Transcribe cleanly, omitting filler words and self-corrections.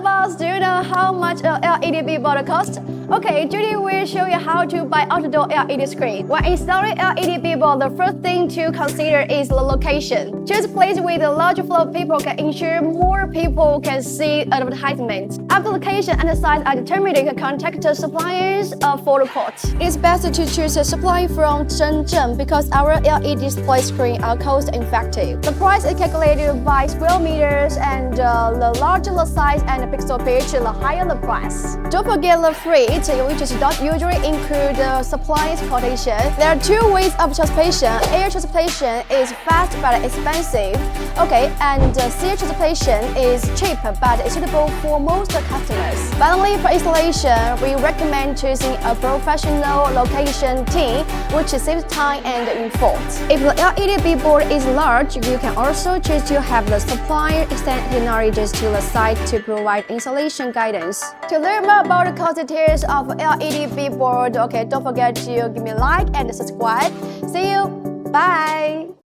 of us, do you know how much a LED billboard costs? Okay, Judy will show you how to buy outdoor LED screen. When installing LED billboard, the first thing to consider is the location. Choose a place with a large flow of people can ensure more people can see advertisements. After location and size are determined, you can contact the suppliers for the quote. It's best to choose a supplier from Shenzhen because our LED display screen are cost-effective. The price is calculated by square meters, and the larger the size and the pixel pitch, the higher the price. Don't forget the freight, which does usually include the supplier's quotation. There are two ways of transportation. Air transportation is fast but expensive. Okay, and sea transportation is cheap but it's suitable for most customers. Finally, for installation, we recommend choosing a professional location team, which saves time and effort. If the LED billboard is large, you can also choose to have the supplier extend the knowledge to the site to provide installation guidance. To learn more about the cost details of LED billboard, okay, don't forget to give me a like and subscribe. See you. Bye.